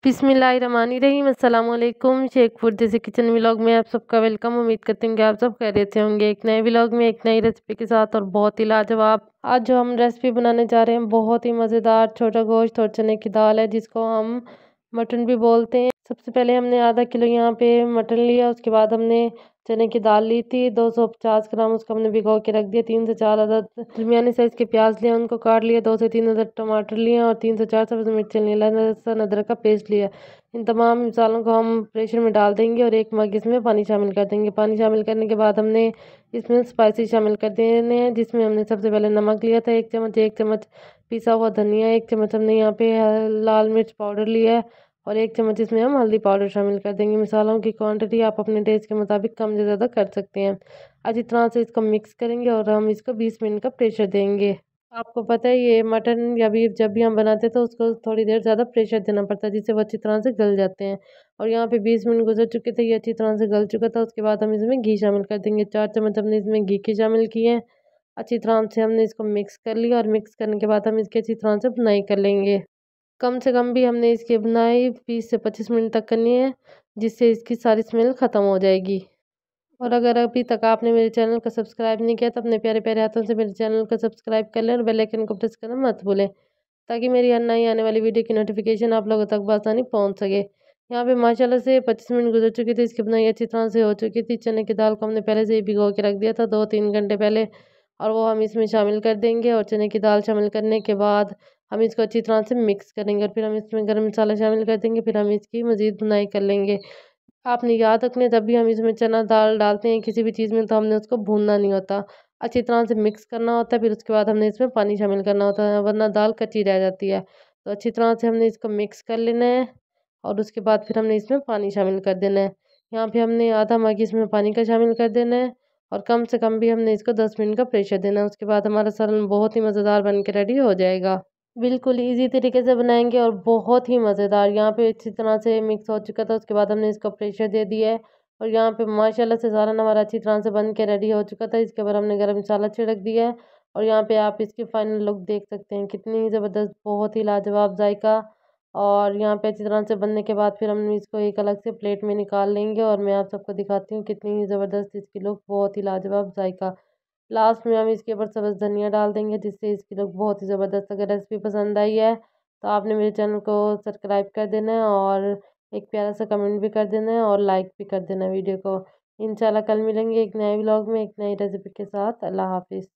बिस्मिल्लाहिर्रहमानिर्रहीम। अस्सलाम वालेकुम। शेख फूड जैसे किचन व्लॉग में आप सबका वेलकम। उम्मीद करते हैं कि आप सब खैरियत से होंगे। एक नए व्लॉग में एक नई रेसिपी के साथ और बहुत ही लाजवाब। आज जो हम रेसिपी बनाने जा रहे हैं बहुत ही मज़ेदार छोटा गोश्त और चने की दाल है, जिसको हम मटन भी बोलते हैं। सबसे पहले हमने आधा किलो यहाँ पे मटन लिया। उसके बाद हमने चने की दाल ली थी 250 ग्राम, उसको हमने भिगो के रख दिया। 3 से 4 अदद दरमियानी साइज़ के प्याज लिए, उनको काट लिया। 2 से 3 अदद टमाटर लिए और 3 से 4 सब्ज़ मिर्ची लिए, लहसुन अदरक का पेस्ट लिया। इन तमाम मसालों को हम प्रेशर में डाल देंगे और एक मग इसमें पानी शामिल कर देंगे। पानी शामिल करने के बाद हमने इसमें स्पाइसी शामिल कर देने हैं, जिसमें हमने सबसे पहले नमक लिया था 1 चम्मच पिसा हुआ धनिया, 1 चम्मच हमने यहाँ पे लाल मिर्च पाउडर लिया है और 1 चम्मच इसमें हम हल्दी पाउडर शामिल कर देंगे। मसालों की क्वांटिटी आप अपने टेस्ट के मुताबिक कम या ज़्यादा कर सकते हैं। अच्छी तरह से इसको मिक्स करेंगे और हम इसको 20 मिनट का प्रेशर देंगे। आपको पता है ये मटन या बीफ जब भी हम बनाते हैं तो उसको थोड़ी देर ज़्यादा प्रेशर देना पड़ता है, जिससे वो अच्छी तरह से गल जाते हैं। और यहाँ पे 20 मिनट गुजर चुके थे, ये अच्छी तरह से गल चुका था। उसके बाद हम इसमें घी शामिल कर देंगे। 4 चम्मच हमने इसमें घी के शामिल किए हैं। अच्छी तरह से हमने इसको मिक्स कर लिया और मिक्स करने के बाद हम इसकी अच्छी तरह से बुनाई कर लेंगे। कम से कम भी हमने इसकी बुनाई 20 से 25 मिनट तक करनी है, जिससे इसकी सारी स्मेल ख़त्म हो जाएगी। और अगर अभी तक आपने मेरे चैनल को सब्सक्राइब नहीं किया तो अपने प्यारे प्यारे हाथों से मेरे चैनल को सब्सक्राइब कर लें और बेल आइकन को प्रेस करना मत भूलें, ताकि मेरी हर नई आने वाली वीडियो की नोटिफिकेशन आप लोगों तक बआसानी पहुंच सके। यहाँ पे माशाल्लाह से 25 मिनट गुजर चुकी थी, इसकी बुनाई अच्छी तरह से हो चुकी थी। चने की दाल को हमने पहले से ही भिगो के रख दिया था 2-3 घंटे पहले, और वो हम इसमें शामिल कर देंगे। और चने की दाल शामिल करने के बाद हम इसको अच्छी तरह से मिक्स करेंगे और फिर हम इसमें गर्म मसाला शामिल कर देंगे। फिर हम इसकी मज़ीद बुनाई कर लेंगे। आपने याद रखना जब भी हम इसमें चना दाल डालते हैं किसी भी चीज़ में, तो हमने उसको भूनना नहीं होता, अच्छी तरह से मिक्स करना होता है। फिर उसके बाद हमने इसमें पानी शामिल करना होता है, वरना दाल कच्ची रह जाती है। तो अच्छी तरह से हमने इसको मिक्स कर लेना है और उसके बाद फिर हमने इसमें पानी शामिल कर देना है। यहाँ पे हमने आधा मग इसमें पानी का शामिल कर देना है और कम से कम भी हमने इसको 10 मिनट का प्रेशर देना है। उसके बाद हमारा सालन बहुत ही मज़ेदार बन के रेडी हो जाएगा। बिल्कुल ईज़ी तरीके से बनाएँगे और बहुत ही मज़ेदार। यहाँ पे अच्छी तरह से मिक्स हो चुका था, उसके बाद हमने इसको प्रेशर दे दिया है और यहाँ पे माशाल्लाह से सालन हमारा अच्छी तरह से बन के रेडी हो चुका था। इसके ऊपर हमने गरम मसाला छिड़क दिया है और यहाँ पे आप इसकी फाइनल लुक देख सकते हैं, कितनी ज़बरदस्त, बहुत ही लाजवाब जायका। और यहाँ पे अच्छी तरह से बनने के बाद फिर हम इसको एक अलग से प्लेट में निकाल लेंगे और मैं आप सबको दिखाती हूँ कितनी ज़बरदस्त इसकी लुक, बहुत ही लाजवाब जायका। लास्ट में हम इसके ऊपर सब्ज़ धनिया डाल देंगे, जिससे इसकी लुक बहुत ही ज़बरदस्त। अगर रेसिपी पसंद आई है तो आपने मेरे चैनल को सब्सक्राइब कर देना है और एक प्यारा सा कमेंट भी कर देना है और लाइक भी कर देना वीडियो को। इंशाल्लाह कल मिलेंगे एक नए व्लॉग में एक नई रेसिपी के साथ। अल्लाह हाफिज़।